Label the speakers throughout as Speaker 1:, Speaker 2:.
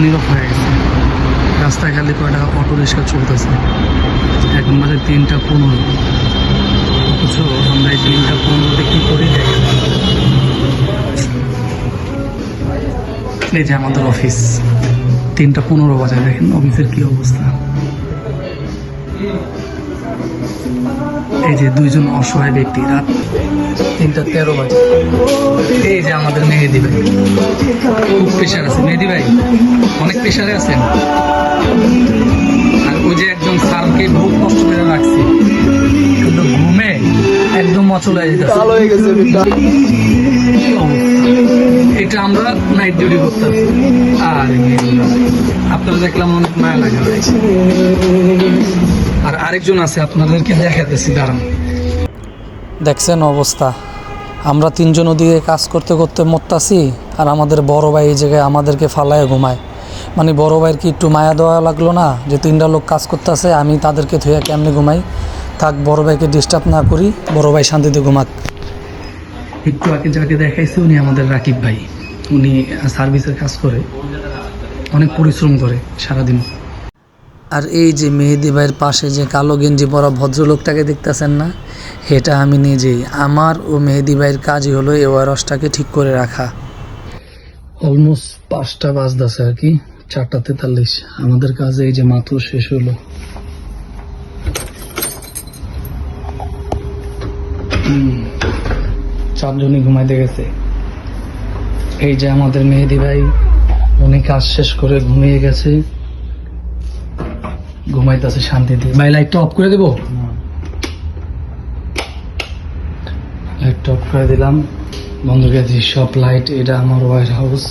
Speaker 1: নীরব হয়ে গেছে। রাস্তায় খালি কয়টা অটো রিক্সা চলতেছে। এখন বাজে 3:15। অথচ আমরা এই 3:15 কি করি দেখেন। এই যে আমাদের অফিস, 3:15 বাজে, দেখেন অফিসের কি অবস্থা। এই যে দুইজন অসহায় ব্যক্তি, রাত 3:13 বাজে। এই যে আমাদের মেহেদি ভাই, খুব প্রেশার আছে। মেহেদি ভাই অনেক প্রেশারে আছেন। আর ওই যে একজন স্যারকে খুব কষ্ট করে রাখছি, কিন্তু ঘুমে একদম অচল হয়ে যেতেছে। এটা আমরা নাইট ডিউটি করতাম। আর আপনারা দেখলাম অনেক মায়া লাগে। আর আরেকজন আছে, আপনাদেরকে দেখাতেছি, দাঁড়ান। দেখছেন অবস্থা, আমরা তিনজন ওদিকে কাজ করতে করতে মরতাছি, আর আমাদের বড় ভাই এই জায়গায় আমাদেরকে ফালায় ঘুমায়। মানে বড় ভাইয়ের কি একটু মায়া দেওয়া লাগলো না, যে 3টা লোক কাজ করতেছে, আমি তাদেরকে ধুয়ে কেমনি ঘুমাই। থাক, বড় ভাইকে ডিস্টার্ব না করি, বড় ভাই শান্তিতে ঘুমাক। একটু আগে যাকে দেখাইছে উনি আমাদের রাকিব ভাই। উনি সার্ভিসের কাজ করে, অনেক পরিশ্রম করে সারাদিন। আর এই যে মেহেদি ভাইয়ের পাশে যে কালো গেঞ্জি পরা ভদ্রলোকটাকে দেখতেছেন না, এটা আমি নিজেই। আমার ও মেহেদি ভাইয়ের কাজই হলো এই ওয়ারসটাকে ঠিক করে রাখা। অলমোস্ট 5টা বাজতেছে আর কি, 4:43। আমাদের কাজে এই যে মাত্র শেষ হলো। চারজনই ঘুমাইতে গেছে। এই যে আমাদের মেহেদি ভাই, উনি কাজ শেষ করে ঘুমিয়ে গেছে, ঘুমাইতেছে শান্তিতে। ভাই লাইটটা অফ করে দেবো? লাইটটা অফ করে দিলাম, বন্ধ করে দিই সব লাইট। এটা আমার ওয়ার হাউস।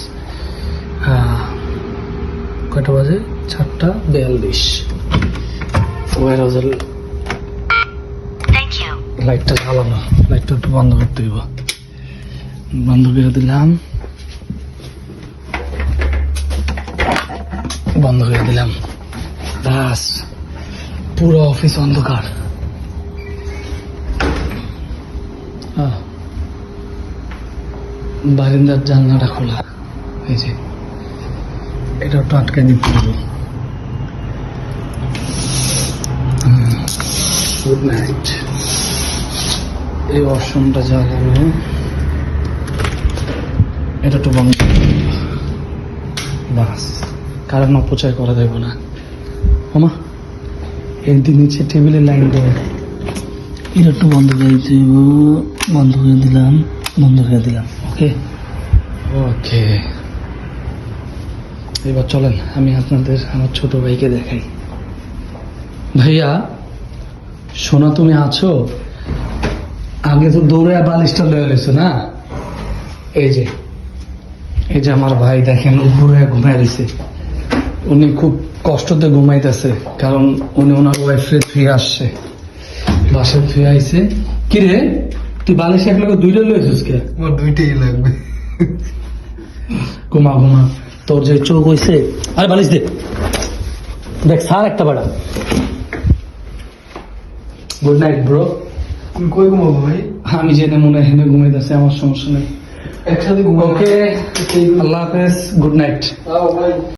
Speaker 1: কয়টা বাজে? 4:42। ওয়ার হাউসের লাইটটা জ্বালানো, লাইটটা একটু বন্ধ করতে হইব। বন্ধ করে দিলাম, বন্ধ করে দিলাম। বাস, পুরো অফিস অন্ধকার। বারিন্দার জানলাটা খোলা, এই যে এটা একটু আটকে দিতে হবে। Good night. এই ওয়াশরুমটা জ্বালাবো, এটা একটু বন্ধ। বাস, কারণ অপচয় করা যাবে না। আমা এর নিচে টেবিলের লাইন দেবে, এটা একটু বন্ধ করে দিব। বন্ধ করে দিলাম, বন্ধ করে দিলাম। ওকে ওকে, এবার চলেন আমি আপনাদের আমার ছোট ভাইকে দেখাই। ভাইয়া সোনা, তুমি আছো? আগে তো দৌড়ে বালিশটা লয়ে গেছো না? এই যে এই যে আমার ভাই, দেখেন ঘুরে ঘুমাই দিছে। উনি খুব কষ্টতে ঘুমাইতেছে, কারণ উনি ওনার ওয়াইফে ফিরে আসছে, বাসায় ফিরে আইছে। কি রে, তুই বালিশ এক লোক 2টা লয়েছিস কে?
Speaker 2: আমার 2টাই লাগবে।
Speaker 1: ঘুমা ঘুমা, তোর যে চোখ হয়েছে। আরে বালিশ দে, দেখ স্যার একটা বাড়া। Good night bro.
Speaker 2: তুমি কই ঘুমাবো ভাই?
Speaker 1: আমি জেনে মনে হেনে ঘুমাইতেছে, আমার সমস্যা নেই।
Speaker 2: একসাথে ঘুমাবো।
Speaker 1: ওকে, আল্লাহ হাফেজ, গুড নাইট।
Speaker 2: ভাই